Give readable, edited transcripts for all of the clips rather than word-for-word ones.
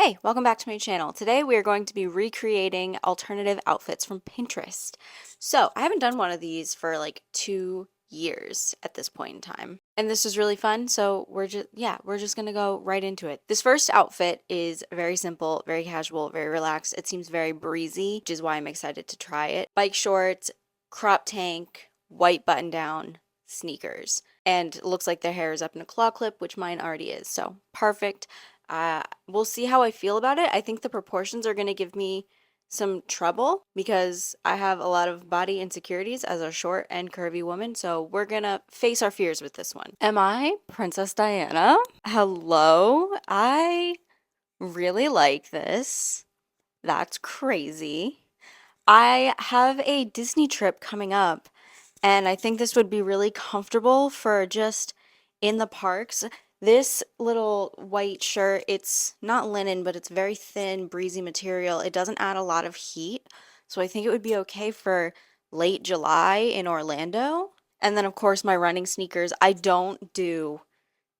Hey, welcome back to my channel. Today we are going to be recreating alternative outfits from Pinterest. So I haven't done one of these for like 2 years at this point in time. And this is really fun. So we're just gonna go right into it. This first outfit is very simple, very casual, very relaxed. It seems very breezy, which is why I'm excited to try it. Bike shorts, crop tank, white button down, sneakers. And it looks like their hair is up in a claw clip, which mine already is. So perfect. We'll see how I feel about it. I think the proportions are going to give me some trouble because I have a lot of body insecurities as a short and curvy woman. So we're going to face our fears with this one. Am I Princess Diana? Hello. I really like this. That's crazy. I have a Disney trip coming up, and I think this would be really comfortable for just in the parks. This little white shirt, it's not linen, but it's very thin, breezy material. It doesn't add a lot of heat, so I think it would be okay for late July in Orlando. And then, of course, my running sneakers. I don't do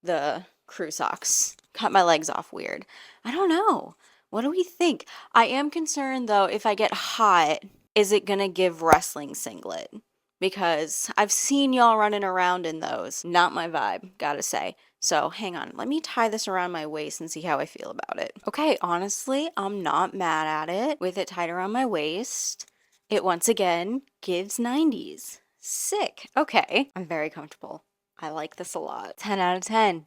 the crew socks. Cut my legs off weird. I don't know. What do we think? I am concerned though, if I get hot, is it gonna give wrestling singlet? Because I've seen y'all running around in those. Not my vibe, gotta say. So hang on, let me tie this around my waist and see how I feel about it. Okay, honestly, I'm not mad at it with it tied around my waist. It once again gives 90s. Sick. Okay, I'm very comfortable. I like this a lot. 10 out of 10.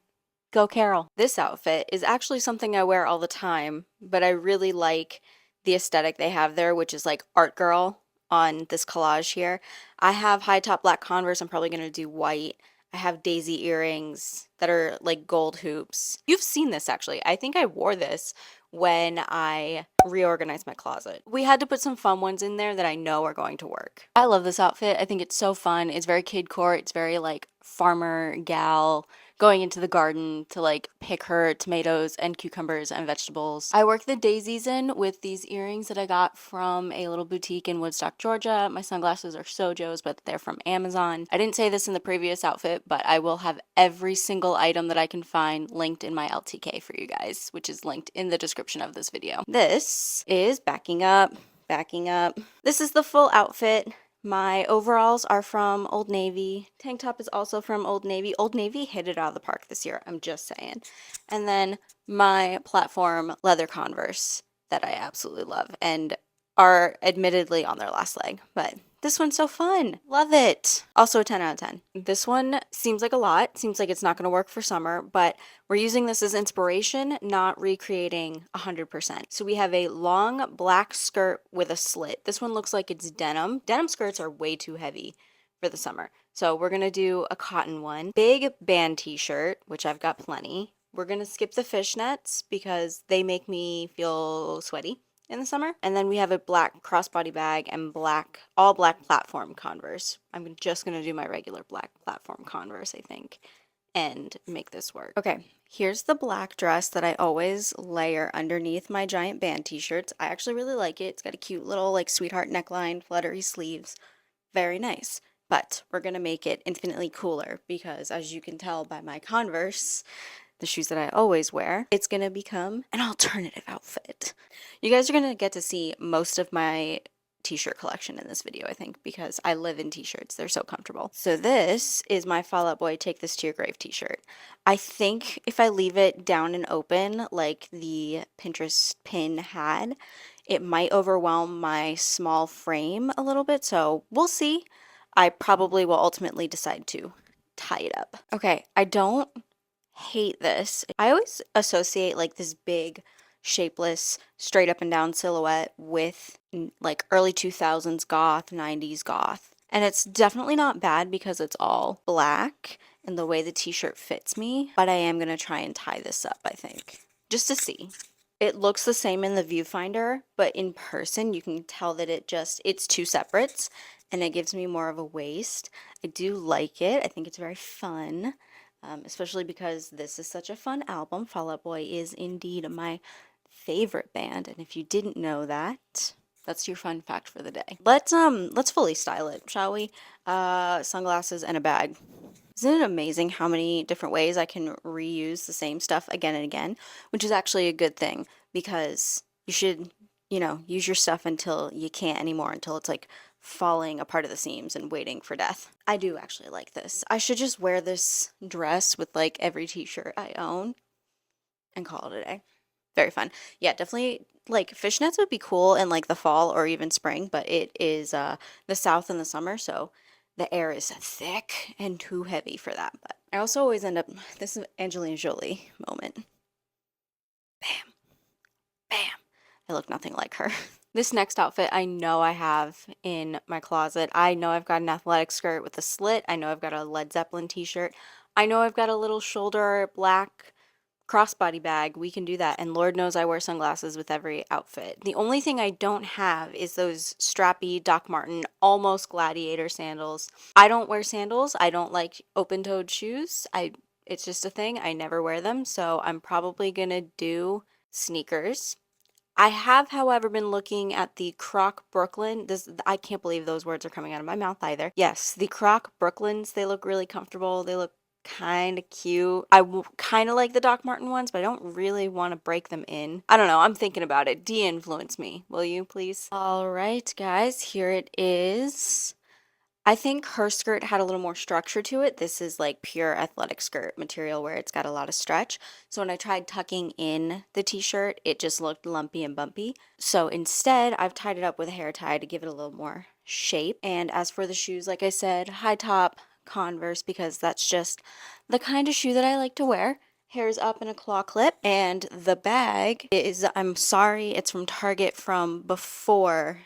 Go Carol. This outfit is actually something I wear all the time, but I really like the aesthetic they have there, which is like art girl on this collage here. I have high top black Converse. I'm probably going to do white. I have daisy earrings that are like gold hoops. You've seen this actually. I think I wore this when I reorganized my closet. We had to put some fun ones in there that I know are going to work. I love this outfit. I think it's so fun. It's very kidcore. It's very like farmer gal going into the garden to like pick her tomatoes and cucumbers and vegetables. I work the daisies in with these earrings that I got from a little boutique in Woodstock, Georgia. My sunglasses are Sojo's, but they're from Amazon. I didn't say this in the previous outfit, but I will have every single item that I can find linked in my LTK for you guys, which is linked in the description of this video. This is backing up. This is the full outfit. My overalls are from Old Navy. Tank top is also from Old Navy. Old Navy hit it out of the park this year, I'm just saying. And then my platform leather Converse that I absolutely love and are admittedly on their last leg, but this one's so fun. Love it. Also a 10 out of 10. This one seems like a lot. Seems like it's not going to work for summer, but we're using this as inspiration, not recreating 100%. So we have a long black skirt with a slit. This one looks like it's denim. Denim skirts are way too heavy for the summer. So we're going to do a cotton one. Big band t-shirt, which I've got plenty. We're going to skip the fishnets because they make me feel sweaty in the summer. And then we have a black crossbody bag and all black platform Converse. I'm just going to do my regular black platform Converse, I think, and make this work. Okay, here's the black dress that I always layer underneath my giant band t-shirts. I actually really like it. It's got a cute little like sweetheart neckline, fluttery sleeves. Very nice. But we're going to make it infinitely cooler because, as you can tell by my Converse, the shoes that I always wear, it's going to become an alternative outfit. You guys are going to get to see most of my t-shirt collection in this video, I think, because I live in t-shirts. They're so comfortable. So this is my Fall Out Boy Take This to Your Grave t-shirt. I think if I leave it down and open like the Pinterest pin had, it might overwhelm my small frame a little bit, so we'll see. I probably will ultimately decide to tie it up. Okay, I don't hate this. I always associate like this big, shapeless, straight up and down silhouette with like early 2000s goth, 90s goth. And it's definitely not bad because it's all black and the way the t-shirt fits me. But I am going to try and tie this up, I think, just to see. It looks the same in the viewfinder, but in person you can tell that it's two separates and it gives me more of a waist. I do like it. I think it's very fun. Especially because this is such a fun album. Fall Out Boy is indeed my favorite band, and if you didn't know that, that's your fun fact for the day. Let's fully style it, shall we? Sunglasses and a bag. Isn't it amazing how many different ways I can reuse the same stuff again and again, which is actually a good thing because you should, use your stuff until you can't anymore, until it's like falling apart at the seams and waiting for death. I do actually like this. I should just wear this dress with like every t-shirt I own and call it a day. Very fun. Yeah, definitely like fishnets would be cool in like the fall or even spring, but it is the south in the summer, so the air is thick and too heavy for that. But I also always end up, this is Angelina Jolie moment. Bam, bam. I look nothing like her. This next outfit I know I have in my closet. I know I've got an athletic skirt with a slit. I know I've got a Led Zeppelin t-shirt. I know I've got a little shoulder black crossbody bag. We can do that. And Lord knows I wear sunglasses with every outfit. The only thing I don't have is those strappy Doc Marten almost gladiator sandals. I don't wear sandals. I don't like open-toed shoes. It's just a thing. I never wear them. So I'm probably gonna do sneakers. I have, however, been looking at the Croc Brooklyn. I can't believe those words are coming out of my mouth either. Yes, the Croc Brooklyns, they look really comfortable. They look kind of cute. I kind of like the Doc Marten ones, but I don't really want to break them in. I don't know. I'm thinking about it. De-influence me, will you, please? All right, guys, here it is. I think her skirt had a little more structure to it. This is like pure athletic skirt material where it's got a lot of stretch. So when I tried tucking in the t-shirt, it just looked lumpy and bumpy. So instead, I've tied it up with a hair tie to give it a little more shape. And as for the shoes, like I said, high top Converse, because that's just the kind of shoe that I like to wear. Hair's up in a claw clip, and the bag is, I'm sorry, it's from Target from before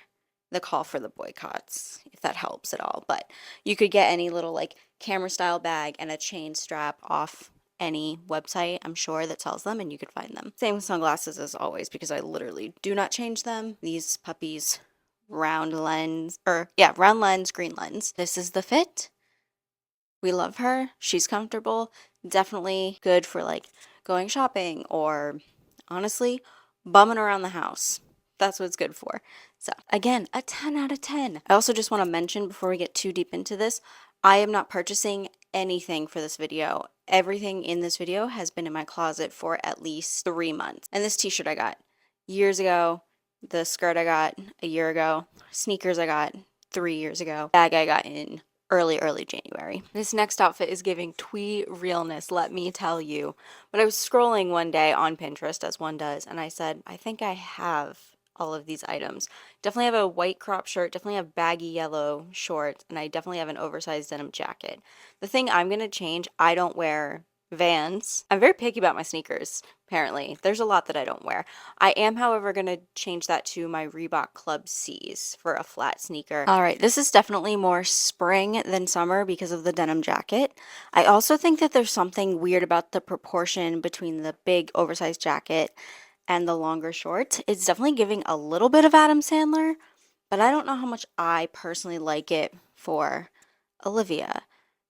the call for the boycotts, if that helps at all. But you could get any little like camera style bag and a chain strap off any website, I'm sure, that sells them, and you could find them. Same with sunglasses as always, because I literally do not change them. These puppies, round lens, round lens, green lens. This is the fit. We love her. She's comfortable. Definitely good for like going shopping or honestly bumming around the house. That's what it's good for. So again, a 10 out of 10. I also just want to mention before we get too deep into this, I am not purchasing anything for this video. Everything in this video has been in my closet for at least 3 months. And this t-shirt I got years ago, the skirt I got a year ago, sneakers I got 3 years ago, bag I got in early January. This next outfit is giving twee realness, let me tell you. But I was scrolling one day on Pinterest, as one does, and I said, I think I have all of these items. Definitely have a white crop shirt, definitely have baggy yellow shorts, and I definitely have an oversized denim jacket. The thing I'm going to change, I don't wear Vans. I'm very picky about my sneakers, apparently. There's a lot that I don't wear. I am, however, going to change that to my Reebok Club C's for a flat sneaker. All right, this is definitely more spring than summer because of the denim jacket. I also think that there's something weird about the proportion between the big oversized jacket and the longer shorts. It's definitely giving a little bit of Adam Sandler, but I don't know how much I personally like it for Olivia.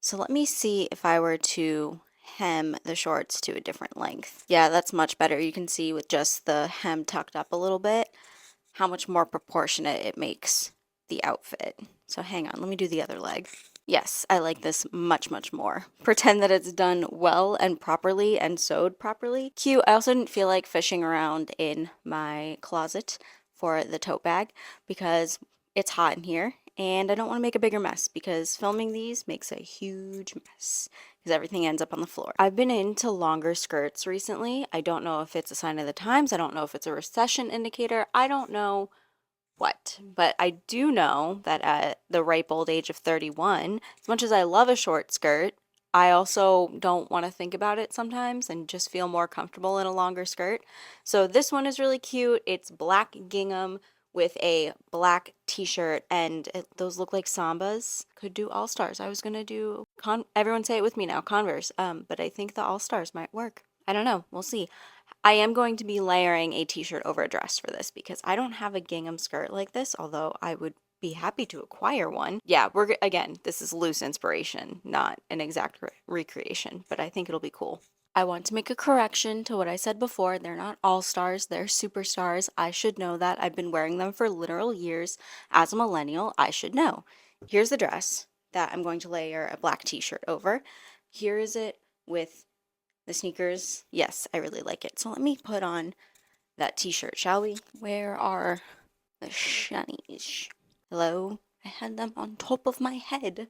So let me see if I were to hem the shorts to a different length. Yeah, that's much better. You can see with just the hem tucked up a little bit how much more proportionate it makes the outfit. So hang on, let me do the other leg. Yes, I like this much more. Pretend that it's done well and properly and sewed properly. Cute. I also didn't feel like fishing around in my closet for the tote bag because it's hot in here and I don't want to make a bigger mess because filming these makes a huge mess because everything ends up on the floor. I've been into longer skirts recently. I don't know if it's a sign of the times. I don't know if it's a recession indicator. I don't know what, but I do know that at the ripe old age of 31, as much as I love a short skirt, I also don't want to think about it sometimes and just feel more comfortable in a longer skirt. So this one is really cute. It's black gingham with a black t-shirt and those look like Sambas. Could do All-Stars. I was going to do, everyone say it with me now, Converse, but I think the All-Stars might work. I don't know. We'll see. I am going to be layering a t-shirt over a dress for this because I don't have a gingham skirt like this, although I would be happy to acquire one. Yeah, again, this is loose inspiration, not an exact recreation, but I think it'll be cool. I want to make a correction to what I said before. They're not all-stars, they're superstars. I should know that. I've been wearing them for literal years. As a millennial, I should know. Here's the dress that I'm going to layer a black t-shirt over. Here is it with the sneakers. Yes, I really like it. So let me put on that t-shirt, shall we? Where are the shinies? Hello? I had them on top of my head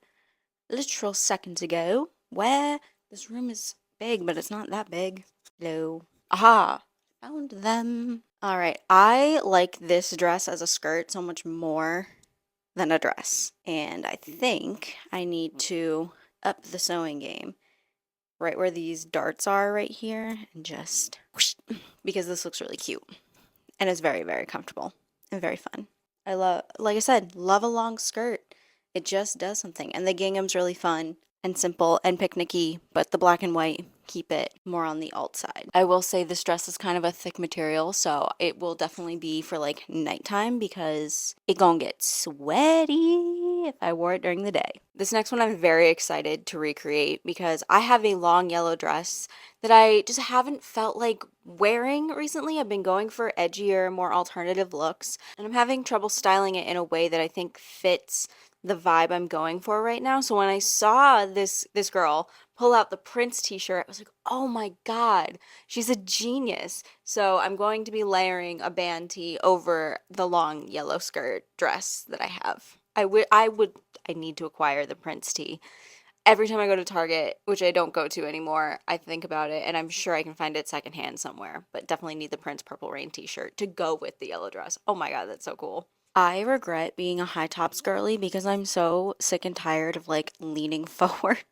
literal seconds ago. Where? This room is big, but it's not that big. Hello? Aha! Found them. Alright, I like this dress as a skirt so much more than a dress. And I think I need to up the sewing game right where these darts are right here and just whoosh, because this looks really cute and it's very, very comfortable and very fun. I love, like I said, love a long skirt. It just does something. And the gingham's really fun and simple and picnicky, but the black and white keep it more on the alt side. I will say this dress is kind of a thick material, so it will definitely be for like nighttime because it gonna get sweaty if I wore it during the day. This next one I'm very excited to recreate because I have a long yellow dress that I just haven't felt like wearing recently. I've been going for edgier, more alternative looks, and I'm having trouble styling it in a way that I think fits the vibe I'm going for right now. So when I saw this girl pull out the Prince t-shirt, I was like, oh my God, she's a genius. So I'm going to be layering a band tee over the long yellow skirt dress that I have. I need to acquire the Prince tee. Every time I go to Target, which I don't go to anymore, I think about it, and I'm sure I can find it secondhand somewhere, but definitely need the Prince Purple Rain t-shirt to go with the yellow dress. Oh my God, that's so cool. I regret being a high tops girly because I'm so sick and tired of like leaning forward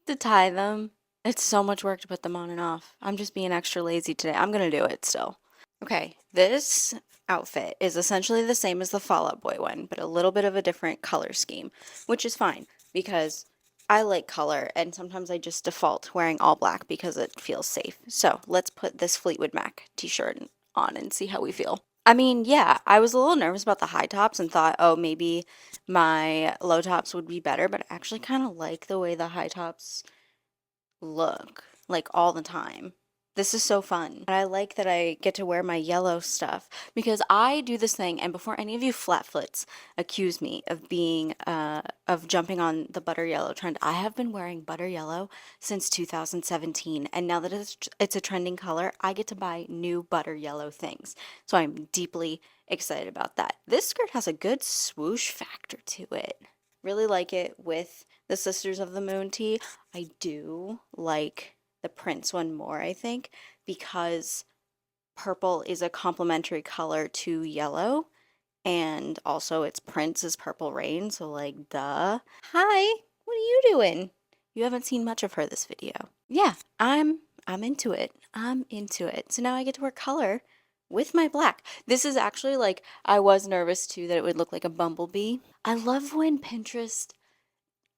to tie them. It's so much work to put them on and off. I'm just being extra lazy today. I'm gonna do it still. Okay, this outfit is essentially the same as the Fall Out Boy one, but a little bit of a different color scheme, which is fine because I like color and sometimes I just default wearing all black because it feels safe. So let's put this Fleetwood Mac t-shirt on and see how we feel. I mean, yeah, I was a little nervous about the high tops and thought, oh, maybe my low tops would be better, but I actually kind of like the way the high tops look, like all the time. This is so fun. And I like that I get to wear my yellow stuff because I do this thing, and before any of you flatfoots accuse me of being, of jumping on the butter yellow trend, I have been wearing butter yellow since 2017. And now that it's a trending color, I get to buy new butter yellow things. So I'm deeply excited about that. This skirt has a good swoosh factor to it. Really like it with the Sisters of the Moon tee. I do like the Prince one more, I think, because purple is a complementary color to yellow, and also it's Prince's Purple Rain, so like, duh. Hi, what are you doing? You haven't seen much of her this video. Yeah, I'm into it. I'm into it. So now I get to wear color with my black. This is actually like, I was nervous too that it would look like a bumblebee. I love when Pinterest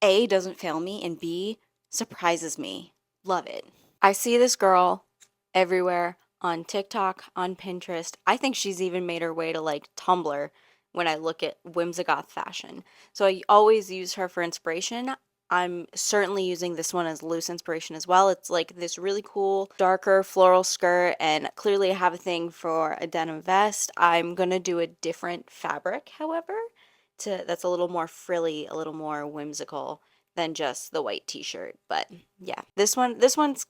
A, doesn't fail me, and B, surprises me. Love it. I see this girl everywhere on TikTok, on Pinterest. I think she's even made her way to like Tumblr when I look at whimsigoth fashion. So I always use her for inspiration. I'm certainly using this one as loose inspiration as well. It's like this really cool, darker floral skirt, and clearly I have a thing for a denim vest. I'm gonna do a different fabric, however, that's a little more frilly, a little more whimsical than just the white t-shirt. But yeah, this one's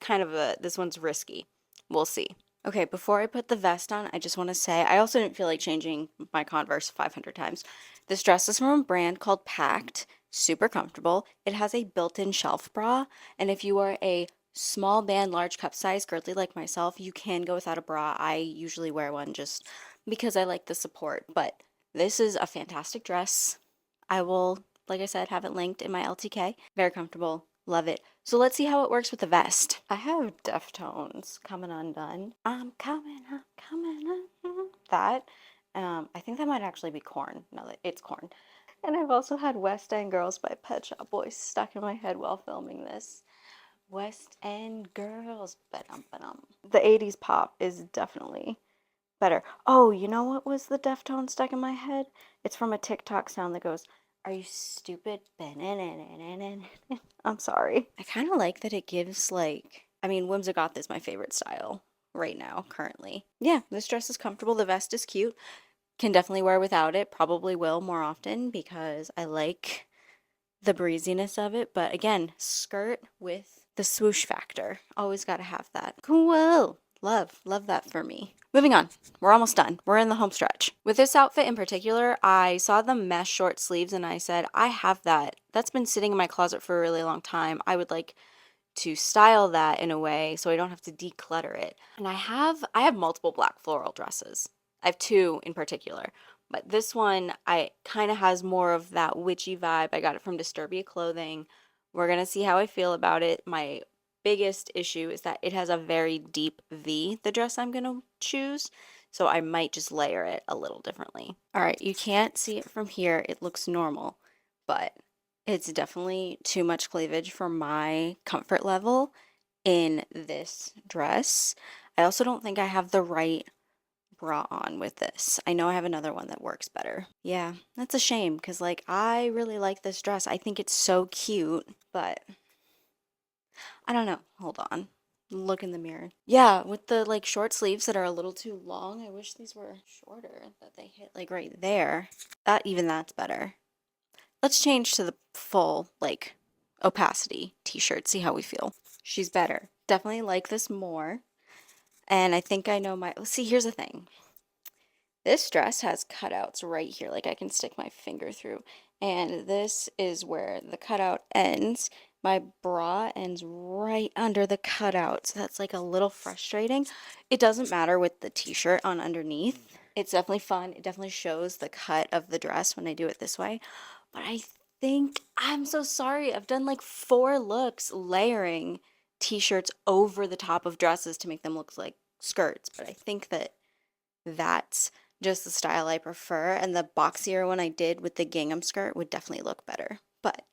risky. We'll see. Okay, before I put the vest on, I just want to say I also didn't feel like changing my Converse 500 times. This dress is from a brand called Pact. Super comfortable. It has a built-in shelf bra, and if you are a small band, large cup size girly like myself, you can go without a bra. I usually wear one just because I like the support, but this is a fantastic dress. I will, like I said, have it linked in my LTK. Very comfortable. Love it. So let's see how it works with the vest. I have Deftones Coming Undone. I'm coming. That. I think that might actually be Corn. No, it's Corn. And I've also had West End Girls by Pet Shop Boys stuck in my head while filming this. West End Girls. Ba-dum. The 80s pop is definitely better. Oh, you know what was the Deftone stuck in my head? It's from a TikTok sound that goes, "Are you stupid?" I'm sorry. I kind of like that it gives like, I mean, Whimsigoth is my favorite style right now, currently. Yeah, this dress is comfortable. The vest is cute. Can definitely wear without it. Probably will more often because I like the breeziness of it. But again, skirt with the swoosh factor. Always got to have that. Cool. Love that for me. Moving on. We're almost done. We're in the home stretch. With this outfit in particular, I saw the mesh short sleeves and I said, I have that. That's been sitting in my closet for a really long time. I would like to style that in a way so I don't have to declutter it. And I have multiple black floral dresses. I have two in particular. But this one I kind of has more of that witchy vibe. I got it from Disturbia Clothing. We're going to see how I feel about it. My biggest issue is that it has a very deep V, the dress I'm going to choose. So I might just layer it a little differently. All right, you can't see it from here. It looks normal, but it's definitely too much cleavage for my comfort level in this dress. I also don't think I have the right bra on with this. I know I have another one that works better. Yeah, that's a shame because like I really like this dress. I think it's so cute, but I don't know. Hold on. Look in the mirror. Yeah, with the like short sleeves that are a little too long. I wish these were shorter, that they hit like right there. That's better. Let's change to the full like opacity t-shirt, see how we feel. She's better. Definitely like this more. And I think I know see, here's the thing. This dress has cutouts right here, like I can stick my finger through. And this is where the cutout ends. My bra ends right under the cutout, so that's like a little frustrating. It doesn't matter with the t-shirt on underneath. It's definitely fun. It definitely shows the cut of the dress when I do it this way. But I think, I'm so sorry, I've done like 4 looks layering t-shirts over the top of dresses to make them look like skirts. But I think that that's just the style I prefer, and the boxier one I did with the gingham skirt would definitely look better. But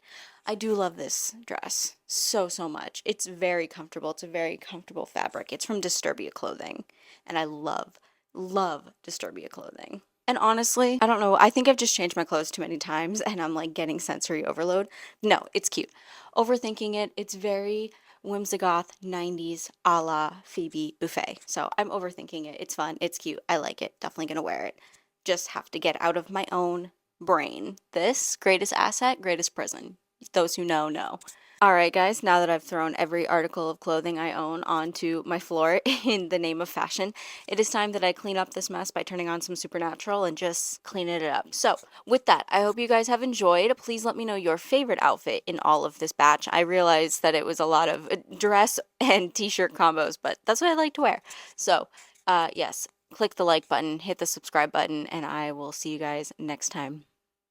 I do love this dress so much. It's very comfortable. It's a very comfortable fabric. It's from Disturbia Clothing, and I love Disturbia Clothing. And honestly, I don't know, I think I've just changed my clothes too many times and I'm like getting sensory overload. No, it's cute. Overthinking it, it's very whimsigoth 90s a la Phoebe Buffet. So I'm overthinking it. It's fun. It's cute. I like it. Definitely gonna wear it. Just have to get out of my own brain. This, greatest asset, greatest prison. Those who know, know. All right, guys, now that I've thrown every article of clothing I own onto my floor in the name of fashion, it is time that I clean up this mess by turning on some Supernatural and just cleaning it up. So, with that, I hope you guys have enjoyed. Please let me know your favorite outfit in all of this batch. I realized that it was a lot of dress and t-shirt combos, but that's what I like to wear. So, yes, click the like button, hit the subscribe button, and I will see you guys next time.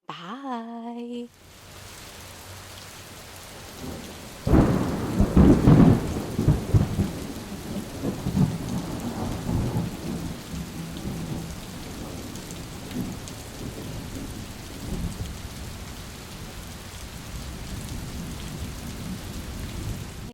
Bye.